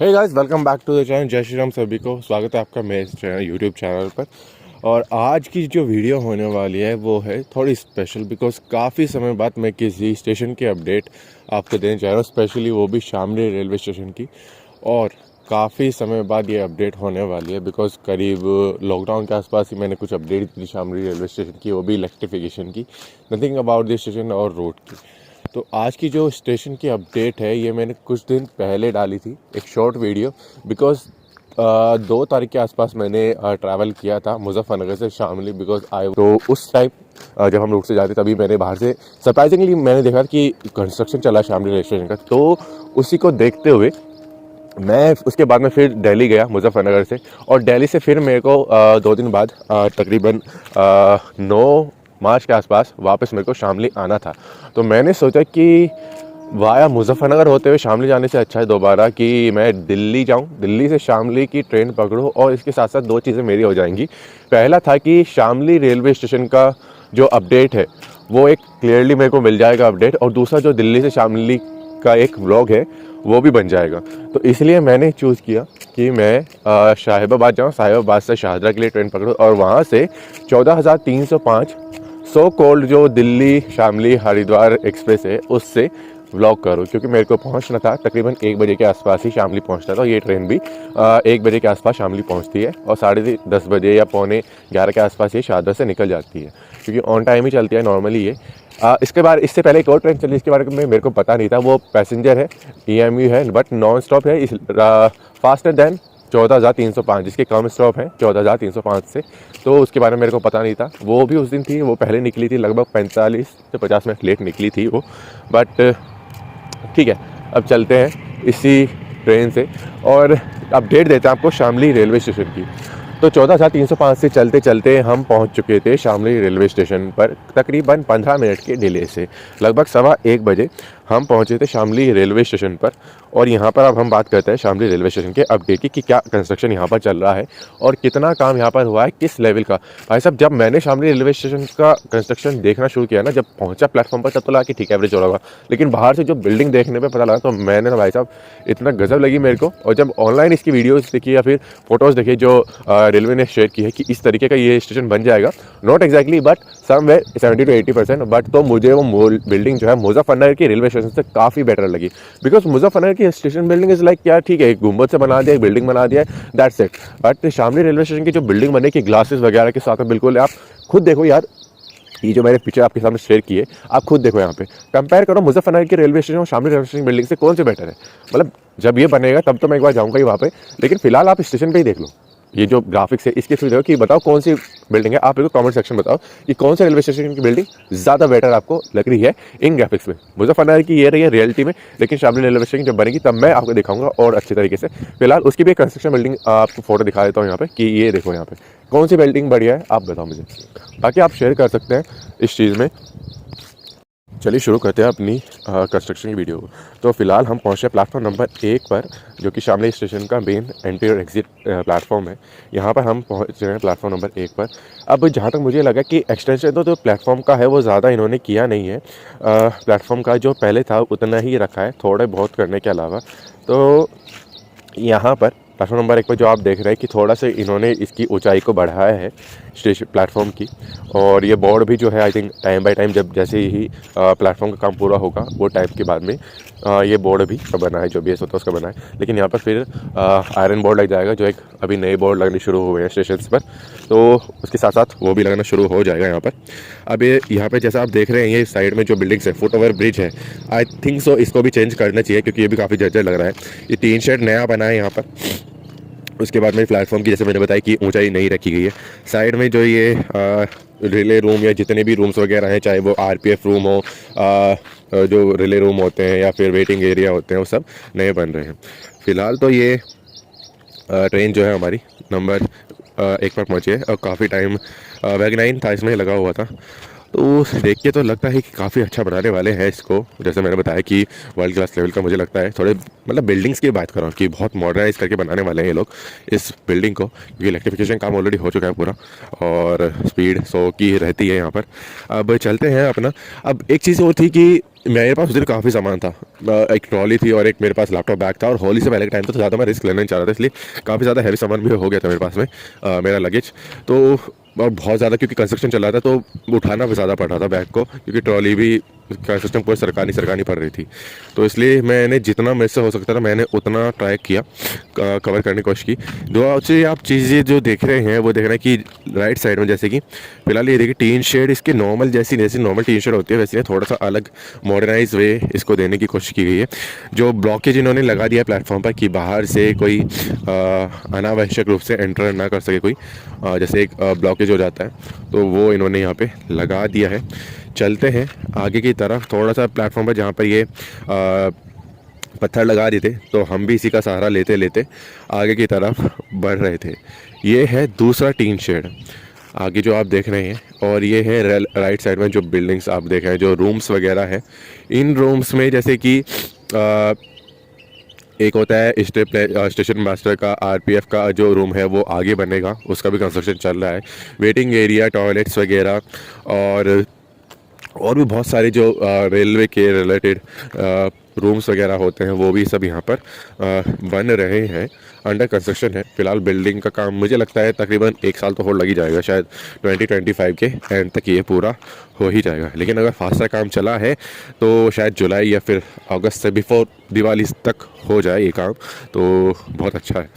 Hey guys, welcome back to the channel. जय श्री राम। सभी को स्वागत है आपका मेरे चैनल यूट्यूब चैनल पर। और आज की जो वीडियो होने वाली है वो है थोड़ी स्पेशल, बिकॉज काफ़ी समय बाद मैं किसी स्टेशन की अपडेट आपको देने जा रहा हूँ, स्पेशली वो भी शामली रेलवे स्टेशन की। और काफ़ी समय बाद ये अपडेट होने वाली है, बिकॉज करीब लॉकडाउन के आसपास ही मैंने कुछ अपडेट दी शामली रेलवे स्टेशन की, वो भी इलेक्ट्रिफिकेशन की, नथिंग अबाउट द स्टेशन और रोड की। तो आज की जो स्टेशन की अपडेट है ये मैंने कुछ दिन पहले डाली थी, एक शॉर्ट वीडियो, बिकॉज 2 तारीख के आसपास मैंने ट्रैवल किया था मुजफ्फरनगर से शामली, बिकॉज आई तो उस टाइम जब हम रूट से जाते तभी मैंने बाहर से सरप्राइजिंगली मैंने देखा कि कंस्ट्रक्शन चला शामली रेलवे स्टेशन का। तो उसी को देखते हुए मैं उसके बाद में फिर दिल्ली गया मुजफ्फरनगर से, और दिल्ली से फिर मेरे को 2 दिन बाद तकरीबन 9 मार्च के आसपास वापस मेरे को शामली आना था। तो मैंने सोचा कि वाया मुजफ्फरनगर होते हुए शामली जाने से अच्छा है दोबारा कि मैं दिल्ली जाऊं, दिल्ली से शामली की ट्रेन पकड़ूं, और इसके साथ साथ 2 चीज़ें मेरी हो जाएंगी। पहला था कि शामली रेलवे स्टेशन का जो अपडेट है वो एक क्लियरली मेरे को मिल जाएगा अपडेट, और दूसरा जो दिल्ली से शामली का एक व्लॉग है वो भी बन जाएगा। तो इसलिए मैंने चूज़ किया कि मैं साहिबाबाद जाऊँ, साहिबाबाद से शाहदरा के लिए ट्रेन पकड़ूँ, और वहाँ से 14,305 सो कॉल्ड जो दिल्ली शामली हरिद्वार एक्सप्रेस है उससे व्लॉग करूँ, क्योंकि मेरे को पहुंचना था तकरीबन 1 बजे के आसपास ही शामली पहुंचता था। ये ट्रेन भी 1 बजे के आसपास शामली पहुंचती है, और 10:30 बजे या पौने 11 के आसपास ये शाहदरा से निकल जाती है, क्योंकि ऑन टाइम ही चलती है नॉर्मली ये। इसके बाद इससे पहले एक और ट्रेन चली, इसके बारे में मेरे को पता नहीं था, वो पैसेंजर है, EMU है, बट नॉन स्टॉप है, इस फास्टर देन 14,305, जिसके कम स्टॉप है 14,305 से। तो उसके बारे में मेरे को पता नहीं था। वो भी उस दिन थी, वो पहले निकली थी, लगभग 45 से 50 मिनट लेट निकली थी वो, बट ठीक है। अब चलते हैं इसी ट्रेन से और अपडेट देते हैं आपको शामली रेलवे स्टेशन की। तो 14,305 से चलते चलते हम पहुंच चुके थे शामली रेलवे स्टेशन पर तकरीबन 15 मिनट के डिले से। लगभग 1:15 बजे हम पहुंचे थे शामली रेलवे स्टेशन पर। और यहाँ पर अब हम बात करते हैं शामली रेलवे स्टेशन के अपडेट की कि क्या कंस्ट्रक्शन यहाँ पर चल रहा है और कितना काम यहाँ पर हुआ है, किस लेवल का। भाई साहब, जब मैंने शामली रेलवे स्टेशन का कंस्ट्रक्शन देखना शुरू किया ना, जब पहुँचा प्लेटफॉर्म पर, तब तो लगा कि ठीक एवरेज हो रहा होगा, लेकिन बाहर से जो बिल्डिंग देखने पर पता लगा तो मैंने ना भाई साहब इतना गजब लगी मेरे को। और जब ऑनलाइन इसकी वीडियोज़ देखी या फिर फोटोज़ देखी जो रेलवे ने शेयर की है कि इस तरीके का ये स्टेशन बन जाएगा, not exactly but somewhere 70 to 80%, but तो मुझे वो बिल्डिंग जो है मुजफ्फरनगर की रेलवे स्टेशन से काफ़ी बेटर लगी। बिकॉज मुजफ्फरनगर की स्टेशन बिल्डिंग इज़ लाइक क्या, ठीक है, एक गुंबद से बना दिया, एक बिल्डिंग बना दिया है, that's it. But Shamli railway station की जो बिल्डिंग बने की ग्लासेस वगैरह के साथ में, बिल्कुल आप खुद देखो यार, ये जो मैंने पिक्चर आपके सामने शेयर की है, आप खुद देखो, यहाँ पे कंपेयर करो मुजफ्फरनगर की रेलवे स्टेशन और शामली रेलवे स्टेशन बिल्डिंग से कौन से बेटर है। मतलब जब ये बनेगा तब तो मैं एक बार जाऊँगा ही वहाँ पे, लेकिन फिलहाल आप स्टेशन पर ही देख लो। ये जो ग्राफिक्स है इसके थ्रू देखो कि बताओ कौन सी बिल्डिंग है। आप लोग कमेंट सेक्शन बताओ कि कौन से रेलवे स्टेशन की बिल्डिंग ज़्यादा बेटर आपको लग रही है इन ग्राफिक्स में। मुजफ्फरनगर की ये रही है रियलिटी में, लेकिन शामली रेलवे स्टेशन जब बनेगी तब मैं आपको दिखाऊंगा और अच्छे तरीके से। फिलहाल उसकी भी एक कंस्ट्रक्शन बिल्डिंग आपको फोटो दिखा देता हूँ यहाँ पे कि ये देखो यहाँ पे कौन सी बिल्डिंग बढ़िया है, आप बताओ मुझे, ताकि आप शेयर कर सकते हैं इस चीज़ में। चलिए शुरू करते हैं अपनी कंस्ट्रक्शन की वीडियो। तो फिलहाल हम पहुँचे प्लेटफॉर्म नंबर 1 पर, जो कि शामली स्टेशन का मेन एंट्री और एग्जिट प्लेटफॉर्म है। यहाँ पर हम पहुँच रहे हैं प्लेटफॉर्म नंबर 1 पर। अब जहाँ तक मुझे लगा कि एक्सटेंशन तो जो प्लेटफॉर्म का है वो ज़्यादा इन्होंने किया नहीं है, प्लेटफॉर्म का जो पहले था उतना ही रखा है, थोड़े बहुत करने के अलावा। तो यहाँ पर प्लेटफॉर्म नंबर 1 पर जो आप देख रहे हैं कि थोड़ा सा इन्होंने इसकी ऊंचाई को बढ़ाया है स्टेशन प्लेटफॉर्म की। और ये बोर्ड भी जो है I think time by time जब जैसे ही प्लेटफॉर्म का काम पूरा होगा वो टाइम के बाद में ये बोर्ड भी बना है, जो भी होता है उसका बना है। लेकिन यहाँ पर फिर आयरन बोर्ड लग जाएगा, जो एक अभी नए बोर्ड लगने शुरू हुए हैं स्टेशन पर, तो उसके साथ साथ वो भी लगना शुरू हो जाएगा यहाँ पर। अब ये यहाँ पर जैसा आप देख रहे हैं, ये साइड में जो बिल्डिंग्स है, फुट ओवर ब्रिज है, आई थिंक सो इसको भी चेंज करना चाहिए, क्योंकि ये भी काफ़ी जर्जर लग रहा है। ये टीन शेड नया बना है यहाँ पर। उसके बाद में प्लेटफॉर्म की जैसे मैंने बताया कि ऊंचाई नहीं रखी गई है। साइड में जो ये रिले रूम या जितने भी रूम्स वगैरह हैं, चाहे वो RPF रूम हो, जो रिले रूम होते हैं या फिर वेटिंग एरिया होते हैं, वो सब नए बन रहे हैं। फ़िलहाल तो ये ट्रेन जो है हमारी नंबर 1 पर पहुँची है, और काफ़ी टाइम वैगनाइन था इसमें लगा हुआ था। तो देख के तो लगता है कि काफ़ी अच्छा बनाने वाले हैं इसको। जैसे मैंने बताया कि वर्ल्ड क्लास लेवल का मुझे लगता है। थोड़े मतलब बिल्डिंग्स की बात कर रहा हूँ कि बहुत मॉडर्नाइज करके बनाने वाले हैं ये लोग इस बिल्डिंग को, क्योंकि इलेक्ट्रिफिकेशन काम ऑलरेडी हो चुका है पूरा, और स्पीड 100 की रहती है यहाँ पर। अब चलते हैं अपना। अब एक चीज़ वो थी कि मेरे पास उस दिन काफ़ी सामान था, एक ट्रॉली थी और एक मेरे पास लैपटॉप बैग था, और होली से पहले के टाइम तो ज़्यादा मैं रिस्क लेना नहीं चाह रहा था, इसलिए काफ़ी ज़्यादा हैवी सामान भी हो गया था मेरे पास में, मेरा लगेज तो, और बहुत ज़्यादा क्योंकि कंस्ट्रक्शन चल रहा था तो उठाना भी ज़्यादा पड़ रहा था बैग को, क्योंकि ट्रॉली भी कंस्ट्रक्शन पूरी सरकानी पड़ रही थी। तो इसलिए मैंने जितना मेरे से हो सकता था मैंने उतना ट्राई किया, कवर करने की कोशिश की। दो से आप चीज़ें जो देख रहे हैं वो देख रहे हैं कि राइट साइड में, जैसे कि फिलहाल ये देखिए टीन शेड इसके नॉर्मल जैसी नॉर्मल टीन शेड होती है वैसे थोड़ा सा अलग मॉडर्नाइज वे इसको देने की कोशिश की गई है। जो ब्लॉकेज इन्होंने लगा दिया प्लेटफॉर्म पर कि बाहर से कोई अनावश्यक रूप से एंटर ना कर सके कोई, जैसे एक ब्लॉकेज हो जाता है, तो वो इन्होंने यहाँ पे लगा दिया है। चलते हैं आगे की तरफ, थोड़ा सा प्लेटफॉर्म पर जहाँ पर ये पत्थर लगा दिए थे तो हम भी इसी का सहारा लेते लेते आगे की तरफ बढ़ रहे थे। ये है दूसरा टीन शेड आगे जो आप देख रहे हैं, और ये है राइट साइड में जो बिल्डिंग्स आप देख रहे हैं, जो रूम्स वगैरह हैं। इन रूम्स में जैसे कि एक होता है स्टेशन मास्टर का, आरपीएफ का जो रूम है वो आगे बनेगा, उसका भी कंस्ट्रक्शन चल रहा है। वेटिंग एरिया, टॉयलेट्स वगैरह और भी बहुत सारे जो रेलवे के रिलेटेड रूम्स वगैरह होते हैं वो भी सब यहाँ पर बन रहे हैं, अंडर कंस्ट्रक्शन है। फिलहाल बिल्डिंग का काम मुझे लगता है तकरीबन 1 साल तो और लग ही जाएगा, शायद 2025 के एंड तक ये पूरा हो ही जाएगा। लेकिन अगर फास्टर काम चला है तो शायद जुलाई या फिर अगस्त से बिफोर दिवाली तक हो जाए ये काम, तो बहुत अच्छा है।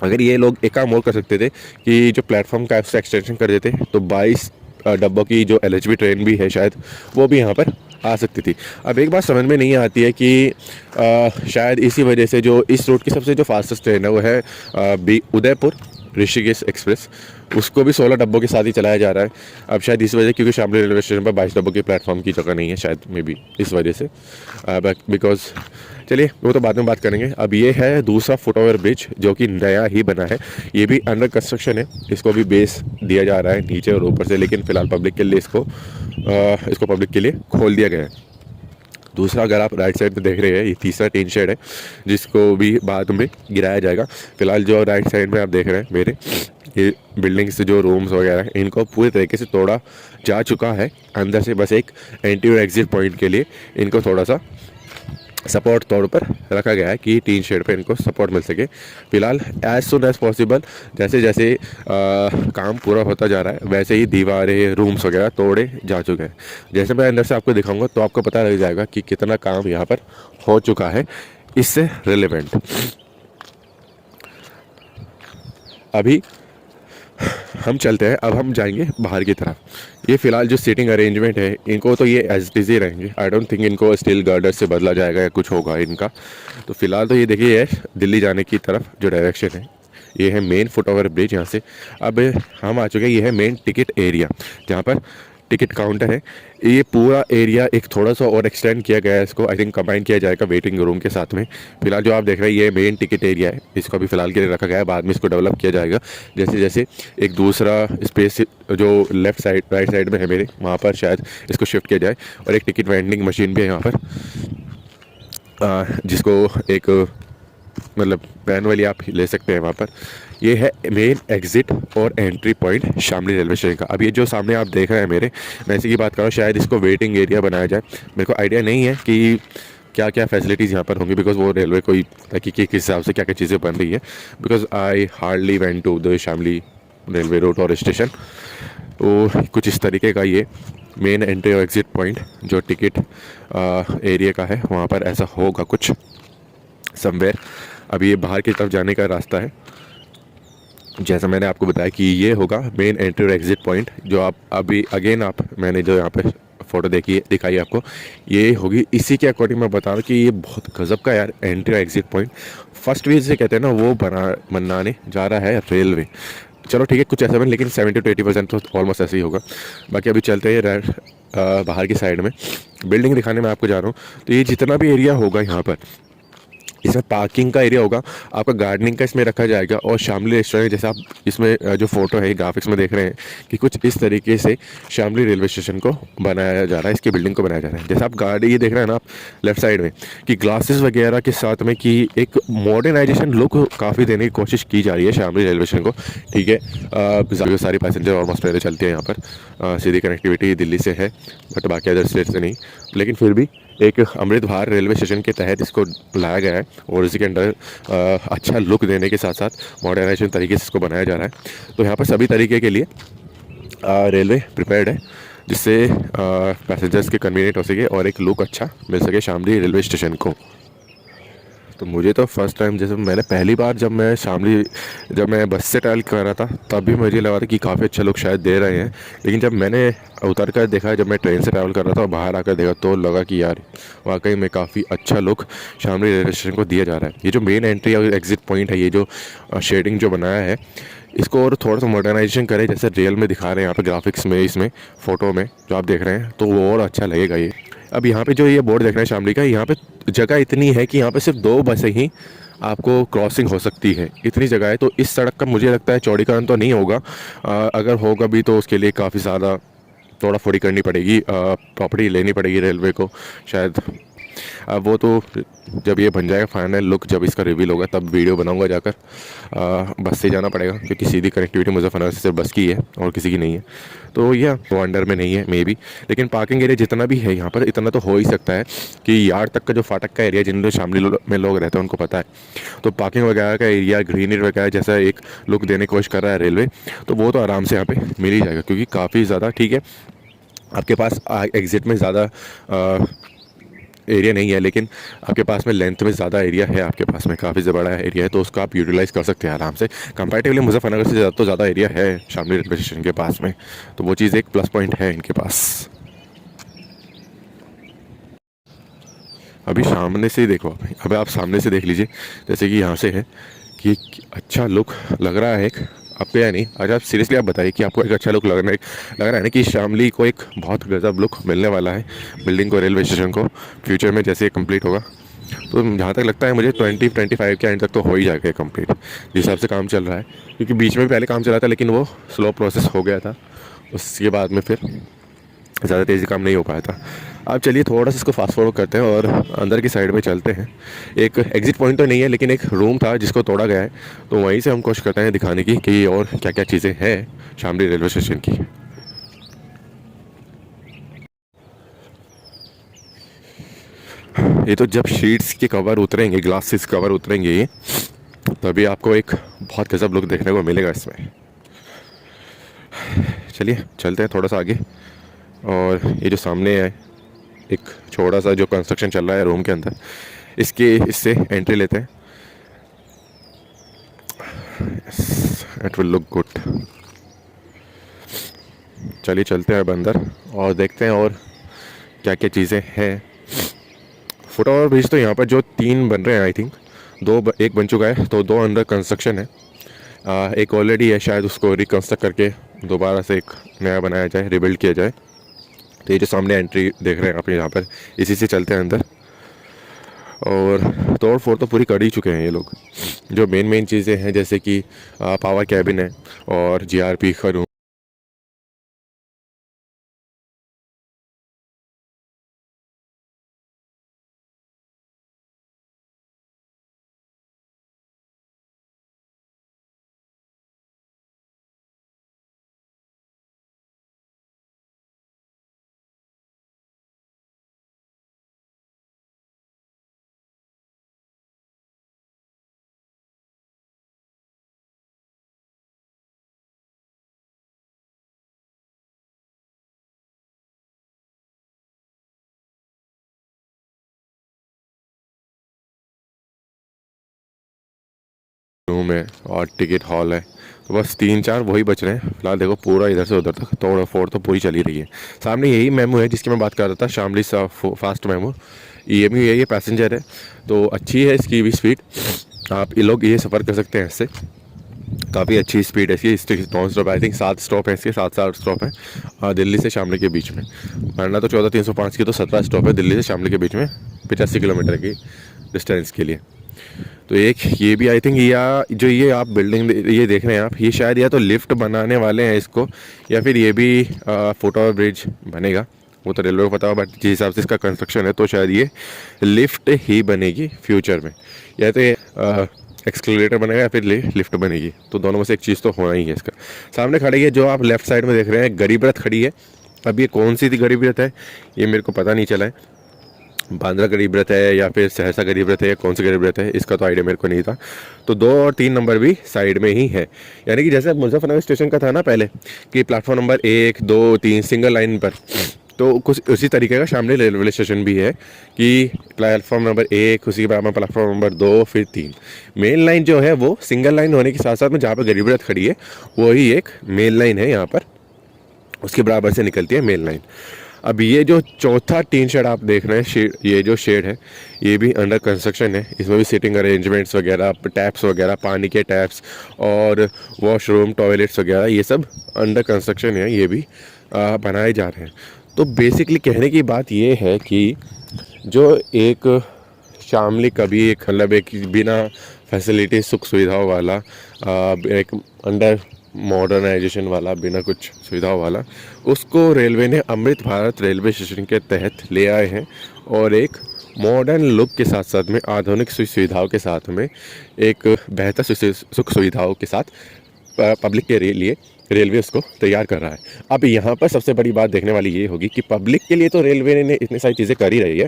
अगर ये लोग एक काम और कर सकते थे कि जो प्लेटफॉर्म का उससे एक्सटेंशन कर देते तो 22 डब्बों की जो LHB ट्रेन भी है शायद वो भी यहाँ पर आ सकती थी। अब एक बात समझ में नहीं आती है कि शायद इसी वजह से जो इस रूट की सबसे जो फास्टेस्ट ट्रेन है वो है उदयपुर ऋषिकेश एक्सप्रेस, उसको भी 16 डब्बों के साथ ही चलाया जा रहा है। अब शायद इस वजह, क्योंकि शामली रेलवे स्टेशन पर 22 डब्बों के प्लेटफॉर्म की जगह नहीं है शायद, मे बी इस वजह से, बिकॉज चलिए वो तो बाद में बात करेंगे। अब ये है दूसरा फुटओवर ब्रिज जो कि नया ही बना है, ये भी अंडर कंस्ट्रक्शन है, इसको भी बेस दिया जा रहा है नीचे और ऊपर से, लेकिन फिलहाल पब्लिक के लिए इसको पब्लिक के लिए खोल दिया गया है। दूसरा अगर आप राइट साइड में देख रहे हैं, ये तीसरा टीन शेड है जिसको भी बाद में गिराया जाएगा। फिलहाल जो राइट साइड में आप देख रहे हैं मेरे, ये बिल्डिंग्स जो रूम्स वगैरह हैं इनको पूरी तरीके से तोड़ा जा चुका है अंदर से, बस एक एंट्री और एग्जिट पॉइंट के लिए इनको थोड़ा सा सपोर्ट तौर पर रखा गया है कि टीन शेड पे इनको सपोर्ट मिल सके। फिलहाल एज सुन एज पॉसिबल जैसे जैसे काम पूरा होता जा रहा है वैसे ही दीवारें, रूम्स वगैरह तोड़े जा चुके हैं। जैसे मैं अंदर से आपको दिखाऊंगा तो आपको पता लग जाएगा कि कितना काम यहाँ पर हो चुका है इससे रिलेवेंट। अभी हम चलते हैं, अब हम जाएंगे बाहर की तरफ। ये फिलहाल जो सीटिंग अरेंजमेंट है इनको तो ये एज इट इज़ ही रहेंगे, आई डोंट थिंक इनको स्टील गर्डर से बदला जाएगा या कुछ होगा इनका। तो फिलहाल तो ये देखिए दिल्ली जाने की तरफ जो डायरेक्शन है, ये है मेन फुटओवर ब्रिज। यहाँ से अब हम आ चुके हैं, ये है मेन टिकट एरिया जहाँ पर टिकट काउंटर है। ये पूरा एरिया एक थोड़ा सा और एक्सटेंड किया गया है, इसको आई थिंक कंबाइन किया जाएगा वेटिंग रूम के साथ में। फिलहाल जो आप देख रहे हैं ये मेन टिकट एरिया है, इसको अभी फिलहाल के लिए रखा गया है, बाद में इसको डेवलप किया जाएगा। जैसे जैसे एक दूसरा स्पेस जो लेफ्ट साइड राइट साइड में है मेरे, वहाँ पर शायद इसको शिफ्ट किया जाए। और एक टिकट वेंडिंग मशीन भी है यहाँ पर, जिसको एक मतलब मैनुअली आप ले सकते हैं वहाँ पर। ये है मेन एग्जिट और entry point Shamli railway station का। अब ये जो सामने आप देख रहे हैं मेरे, मैं इसी की बात कर रहा हूँ, शायद इसको वेटिंग एरिया बनाया जाए। मेरे को आइडिया नहीं है कि क्या क्या फैसिलिटीज़ यहाँ पर होंगी, बिकॉज वो रेलवे कोई कि किस हिसाब से क्या क्या चीज़ें बन रही है, because I hardly went to the Shamli railway route और स्टेशन। तो कुछ इस तरीके का ये मेन एंट्री और एग्जिट पॉइंट जो टिकट एरिया का है वहाँ पर ऐसा होगा कुछ समवेयर। अब ये बाहर की तरफ जाने का रास्ता है, जैसा मैंने आपको बताया कि ये होगा मेन एंट्री और एग्जिट पॉइंट। जो आप अभी अगेन मैंने जो यहाँ पे फ़ोटो दिखाई आपको, ये होगी इसी के अकॉर्डिंग। मैं बता रहा हूँ कि ये बहुत गजब का यार एंट्री और एग्जिट पॉइंट फर्स्ट वे से कहते हैं ना, वो बनाने जा रहा है रेलवे। चलो ठीक है, कुछ ऐसा नहीं, लेकिन 70 to 80% तो ऑलमोस्ट ऐसे ही होगा। बाकी अभी चलते हैं बाहर की साइड में, बिल्डिंग दिखाने में आपको जा रहा हूँ। तो ये जितना भी एरिया होगा यहाँ पर, इसमें पार्किंग का एरिया होगा, आपका गार्डनिंग का इसमें रखा जाएगा। और शामली रेस्टोरेंट जैसे आप इसमें जो फोटो है ग्राफिक्स में देख रहे हैं कि कुछ इस तरीके से शामली रेलवे स्टेशन को बनाया जा रहा है, इसकी बिल्डिंग को बनाया जा रहा है। जैसे आप गाड़ी ये देख रहे हैं ना आप लेफ्ट साइड में कि ग्लासेस वगैरह के साथ में कि एक मॉडर्नाइजेशन लुक काफ़ी देने की कोशिश की जा रही है शामली रेलवे स्टेशन को। ठीक है, सारी पैसेंजर ऑलमोस्ट पहले चलती है यहाँ पर, सीधी कनेक्टिविटी दिल्ली से है बट बाकी अदर स्टेट से नहीं, लेकिन फिर भी एक अमृत भार रेलवे स्टेशन के तहत इसको लाया गया है और इसी के अंडर अच्छा लुक देने के साथ साथ मॉडर्नाइजेशन तरीके से इसको बनाया जा रहा है। तो यहाँ पर सभी तरीके के लिए रेलवे प्रिपेयर्ड है, जिससे पैसेंजर्स के कन्वीनियंट हो सके और एक लुक अच्छा मिल सके शामली रेलवे स्टेशन को। तो मुझे तो फर्स्ट टाइम, जैसे मैंने पहली बार जब मैं बस से ट्रैवल कर रहा था तब भी मुझे लगा था कि काफ़ी अच्छा लुक शायद दे रहे हैं, लेकिन जब मैंने उतर कर देखा, जब मैं ट्रेन से ट्रैवल कर रहा था और बाहर आकर देखा तो लगा कि यार वाकई में काफ़ी अच्छा लुक शामली रेलवे स्टेशन को दिया जा रहा है। ये जो मेन एंट्री और एग्जिट पॉइंट है, ये जो शेडिंग जो बनाया है, इसको और थोड़ा सा मॉडर्नाइजेशन करें जैसे रियल में दिखा रहे हैं यहाँ पे ग्राफिक्स में, इसमें फ़ोटो में जो आप देख रहे हैं, तो वो और अच्छा लगेगा ये। अब यहाँ पे जो ये बोर्ड देख रहे हैं शामली का, यहाँ पे जगह इतनी है कि यहाँ पे सिर्फ 2 बसें ही आपको क्रॉसिंग हो सकती है, इतनी जगह है। तो इस सड़क का मुझे लगता है चौड़ीकरण तो नहीं होगा, अगर होगा भी तो उसके लिए काफ़ी ज़्यादा तोड़ा फोड़ी करनी पड़ेगी, प्रॉपर्टी लेनी पड़ेगी रेलवे को शायद। अब वो तो जब ये बन जाएगा फाइनल लुक, जब इसका रिवील होगा तब वीडियो बनाऊंगा जाकर। बस से जाना पड़ेगा क्योंकि सीधी कनेक्टिविटी मुजफ्फरनगर से सिर्फ बस की है और किसी की नहीं है। तो यह वो अंडर में नहीं है मे बी, लेकिन पार्किंग एरिया जितना भी है यहाँ पर इतना तो हो ही सकता है कि यार्ड तक का जो फाटक का एरिया जिन शामली में लोग रहते हैं उनको पता है। तो पार्किंग वगैरह का एरिया, ग्रीनरी वगैरह जैसा एक लुक देने की कोशिश कर रहा है रेलवे, तो वो तो आराम से यहाँ पे मिल ही जाएगा क्योंकि काफ़ी ज़्यादा ठीक है आपके पास एग्ज़िट में ज़्यादा एरिया नहीं है, लेकिन आपके पास में लेंथ में ज़्यादा एरिया है, आपके पास में काफ़ी बड़ा एरिया है, तो उसको आप यूटिलाइज़ कर सकते हैं आराम से। कंपैरेटिवली मुजफ्फरनगर से ज़्यादा एरिया है शामली रेलवे स्टेशन के पास में, तो वो चीज़ एक प्लस पॉइंट है इनके पास। अभी सामने से ही देखो, अभी आप सामने से देख लीजिए जैसे कि यहाँ से है कि अच्छा लुक लग रहा है एक आपको या नहीं। आज आप सीरियसली आप बताइए कि आपको एक अच्छा लुक लग रहा है ना कि शामली को एक बहुत गजब लुक मिलने वाला है बिल्डिंग को, रेलवे स्टेशन को फ्यूचर में जैसे कंप्लीट होगा। तो जहाँ तक लगता है मुझे 2025 के एंड तक तो हो ही जाएगा कंप्लीट, जिस हिसाब से काम चल रहा है, क्योंकि बीच में भी पहले काम चला था लेकिन वो स्लो प्रोसेस हो गया था, उसके बाद में फिर ज़्यादा तेज़ी काम नहीं हो पाया था। अब चलिए थोड़ा सा इसको फास्ट फॉरवर्ड करते हैं और अंदर की साइड में चलते हैं। एक एग्जिट पॉइंट तो नहीं है लेकिन एक रूम था जिसको तोड़ा गया है, तो वहीं से हम कोशिश करते हैं दिखाने की कि और क्या क्या चीज़ें हैं शामली रेलवे स्टेशन की। ये तो जब शीट्स के कवर उतरेंगे, ग्लासेस कवर उतरेंगे, तभी आपको एक बहुत गजब लुक देखने को मिलेगा इसमें। चलिए चलते हैं थोड़ा सा आगे, और ये जो सामने है एक छोटा सा जो कंस्ट्रक्शन चल रहा है रूम के अंदर, इससे एंट्री लेते हैं। It will look good. चलिए चलते हैं अब अंदर और देखते हैं और क्या क्या चीज़ें हैं। फुटओवर ब्रिज तो यहाँ पर जो 3 बन रहे हैं, आई थिंक एक बन चुका है, तो 2 अंडर कंस्ट्रक्शन है। एक ऑलरेडी है, शायद उसको रिकंस्ट्रक्ट करके दोबारा से एक नया बनाया जाए, रिबिल्ड किया जाए। तो ये जो सामने एंट्री देख रहे हैं आप यहाँ पर, इसी से चलते हैं अंदर। और तोड़ फोड़ तो पूरी कर ही चुके हैं ये लोग। जो मेन चीज़ें हैं जैसे कि पावर कैबिन है और जीआरपी का रूम, है और टिकट हॉल है। तो बस 3-4 वही बच रहे हैं फिलहाल। देखो पूरा इधर से उधर तक तोड़ फोड़ तो पूरी चली रही है। सामने यही मेमू है जिसकी मैं बात कर रहा था, शामली फास्ट मेमू। EMU है, ये पैसेंजर है, तो अच्छी है इसकी भी स्पीड। आप ये लोग ये सफ़र कर सकते हैं इससे, काफ़ी अच्छी स्पीड है इसकी। Non stop I think 7 stop है इसके, 7 स्टॉप है दिल्ली से शामली के बीच में। वरना तो 14,305 की तो 17 स्टॉप है दिल्ली से शामली के बीच में 85 किलोमीटर की डिस्टेंस के लिए। तो एक ये भी आई थिंक, या जो ये आप बिल्डिंग ये देख रहे हैं आप, ये शायद या तो लिफ्ट बनाने वाले हैं इसको, या फिर ये भी फुट ओवर ब्रिज बनेगा, वो तो रेलवे को पता होगा। बट जिस हिसाब से इसका कंस्ट्रक्शन है तो शायद ये लिफ्ट ही बनेगी फ्यूचर में, या तो ये एक्सक्लेटर बनेगा या फिर लिफ्ट बनेगी। तो दोनों में से एक चीज़ तो होना ही है। इसका सामने खड़ी है जो आप लेफ्ट साइड में देख रहे हैं, गरीब रथ खड़ी है। अब ये कौन सी थी गरीब रथ है ये मेरे को पता नहीं चला है, बांद्रा गरीब रथ है या फिर सहरसा गरीब रथ है या कौन सी गरीब रथ है, इसका तो आइडिया मेरे को नहीं था। तो 2 और 3 नंबर भी साइड में ही है, यानी कि जैसे मुजफ्फरनगर स्टेशन का था ना पहले कि प्लेटफॉर्म नंबर 1, 2, 3 सिंगल लाइन पर, तो कुछ उसी तरीके का शामली रेलवे स्टेशन भी है कि प्लेटफॉर्म नंबर 1, उसी के बाद में प्लेटफॉर्म नंबर 2, फिर 3। मेन लाइन जो है वो सिंगल लाइन होने के साथ साथ में जहाँ पर गरीब रथ खड़ी है वही एक मेन लाइन है यहाँ पर, उसके बराबर से निकलती है मेन लाइन। अब ये जो चौथा टीन शेड आप देख रहे हैं, ये जो शेड है ये भी अंडर कंस्ट्रक्शन है। इसमें भी सीटिंग अरेंजमेंट्स वगैरह, टैप्स वगैरह, पानी के टैप्स और वॉशरूम, टॉयलेट्स वगैरह ये सब अंडर कंस्ट्रक्शन है, ये भी बनाए जा रहे हैं। तो बेसिकली कहने की बात ये है कि जो एक शामली कभी एक मतलब एक बिना फैसिलिटी सुख सुविधाओं वाला, एक अंडर मॉडर्नाइजेशन वाला, बिना कुछ सुविधाओं वाला, उसको रेलवे ने अमृत भारत रेलवे स्टेशन के तहत ले आए हैं और एक मॉडर्न लुक के साथ साथ में आधुनिक सुविधाओं के साथ में एक बेहतर सुख सुविधाओं के साथ पब्लिक के लिए रेलवे उसको तैयार कर रहा है। अब यहाँ पर सबसे बड़ी बात देखने वाली ये होगी कि पब्लिक के लिए तो रेलवे ने इतनी सारी चीज़ें कर ही रही है,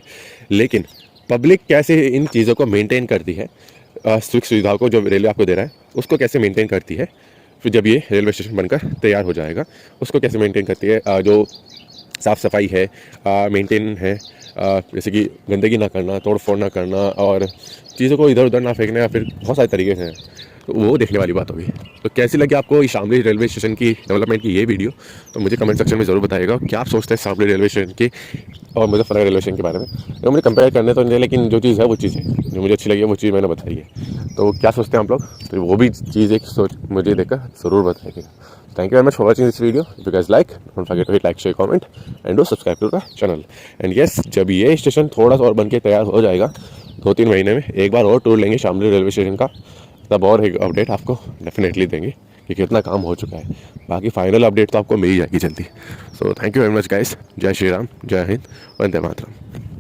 लेकिन पब्लिक कैसे इन चीज़ों को मेंटेन करती है, सुख सुविधाओं को जो रेलवे आपको दे रहा है उसको कैसे मेंटेन करती है, फिर जब ये रेलवे स्टेशन बनकर तैयार हो जाएगा उसको कैसे मेंटेन करती है, जो साफ़ सफाई है, मेंटेन है, जैसे कि गंदगी ना करना, तोड़ फोड़ ना करना और चीज़ों को इधर उधर ना फेंकना, या फिर बहुत सारे तरीके से हैं, तो वो देखने वाली बात होगी। तो कैसी लगी आपको शामली रेलवे स्टेशन की डेवलपमेंट की ये वीडियो, तो मुझे कमेंट सेक्शन में ज़रूर बताइएगा। क्या आप सोचते हैं शामली रेलवे स्टेशन की और मुजफ्फरनगर रेलवे स्टेशन के बारे में। तो मुझे कंपेयर करने तो नहीं, लेकिन जो चीज़ है वो चीज़ है, जो मुझे अच्छी लगी है वो चीज़ मैंने बताई है। तो क्या सोचते हैं आप लोग, तो वो भी चीज़ एक सोच मुझे देखकर ज़रूर बताइएगा। Thank you very much for watching this video. If you guys like, don't forget to hit like, share, comment and do subscribe to the channel. And yes, जब ये स्टेशन थोड़ा सा और बन के तैयार हो जाएगा 2-3 महीने में, एक बार और टूर लेंगे शामली रेलवे स्टेशन का, तब और एक अपडेट आपको डेफिनेटली देंगे कि कितना काम हो चुका है। बाकी फाइनल अपडेट तो आपको मिल ही जाएगी जल्दी। So thank you very much guys. जय श्री राम, जय हिंद, वंदे मातरम।